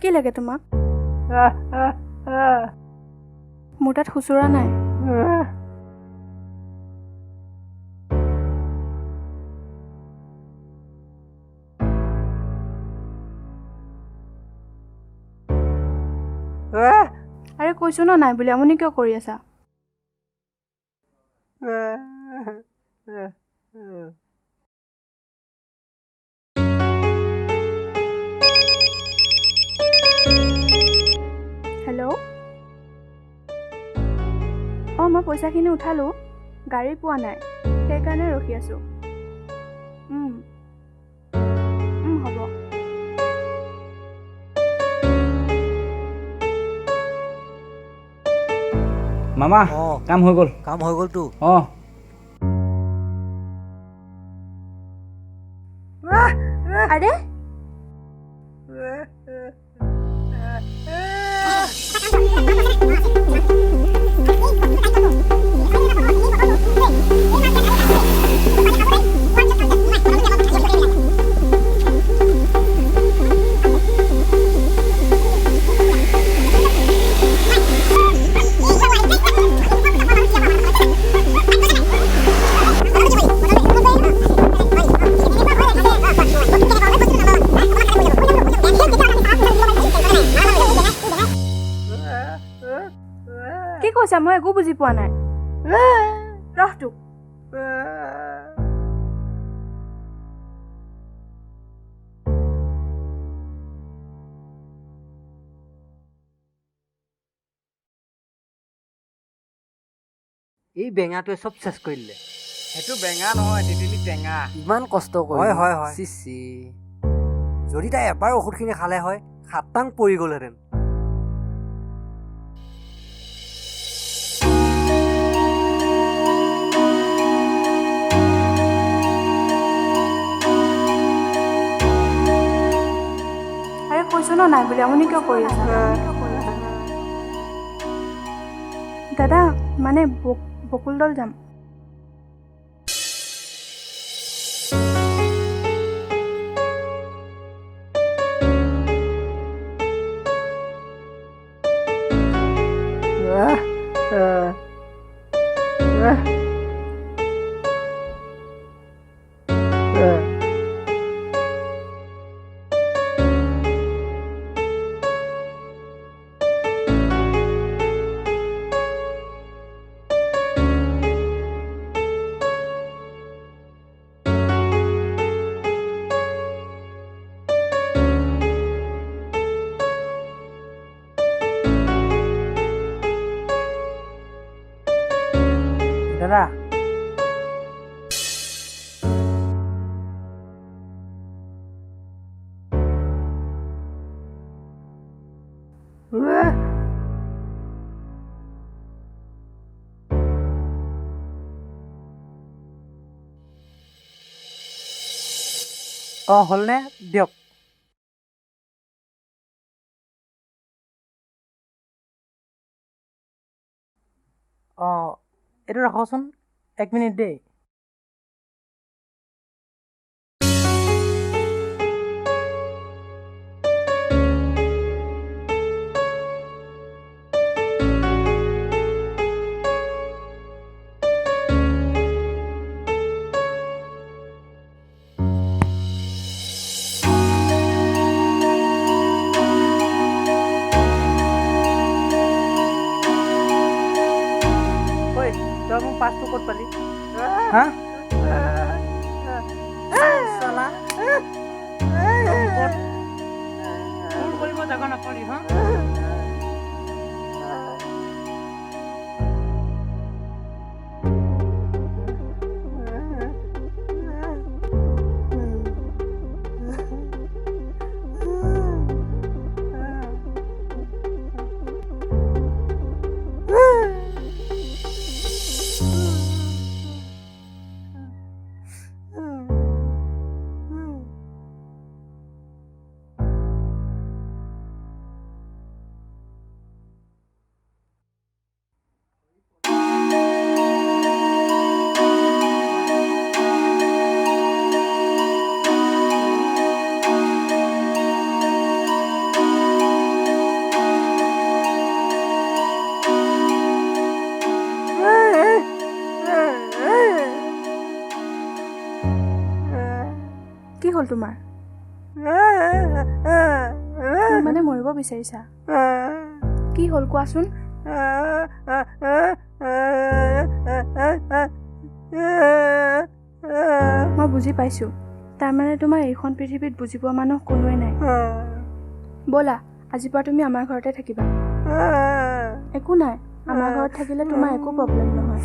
কি লাগে তোমাক? মোৰ তাত খুচুৰা নাই। আৰে কৈছো ন নাই বুলি, আমনি কিয় কৰি আছা? হেল্ল', অঁ মই পইচাখিনি উঠালোঁ, গাড়ী পোৱা নাই, সেইকাৰণে ৰখি আছোঁ। হ'ব। মামা কাম হৈ গ'ল। কাম হৈ গ'লতো। অঁ আৰে কি কৈছা? মই একো বুজি পোৱা নাই। ৰহটো এই বেঙাটোৱে চব চেছ কৰি দিলে। সেইটো বেঙা নহয়, তেতেলী টেঙা। ইমান কষ্ট কৰি হয়। চিচি যদি তাই এবাৰ ঔষধখিনি খালে হয়, খাটাং পৰি গ'লহেঁতেন। আৰে কৈছো ন নাই বুলি, আমনি কিয় কৰি আছা? দাদা মানে বকুলদল যাম। দাদা হ'লনে? দিয়ক। এইটো ৰাখকচোন, 1 মিনিট দেই। তই মোক পাছটো ক'ত পালি? হা? চালা ফোন কৰিব জাগা নাপালি হা? হ'ল তোমাৰ তুমি মানে মৰিব বিচাৰিছা কি হ'ল কোৱাচোন মই বুজি পাইছোঁ তাৰমানে তোমাৰ এইখন পৃথিৱীত বুজি পোৱা মানুহ কোনোৱে নাই ব'লা আজিৰ পৰা তুমি আমাৰ ঘৰতে থাকিবা একো নাই আমাৰ ঘৰত থাকিলে তোমাৰ একো প্ৰব্লেম নহয়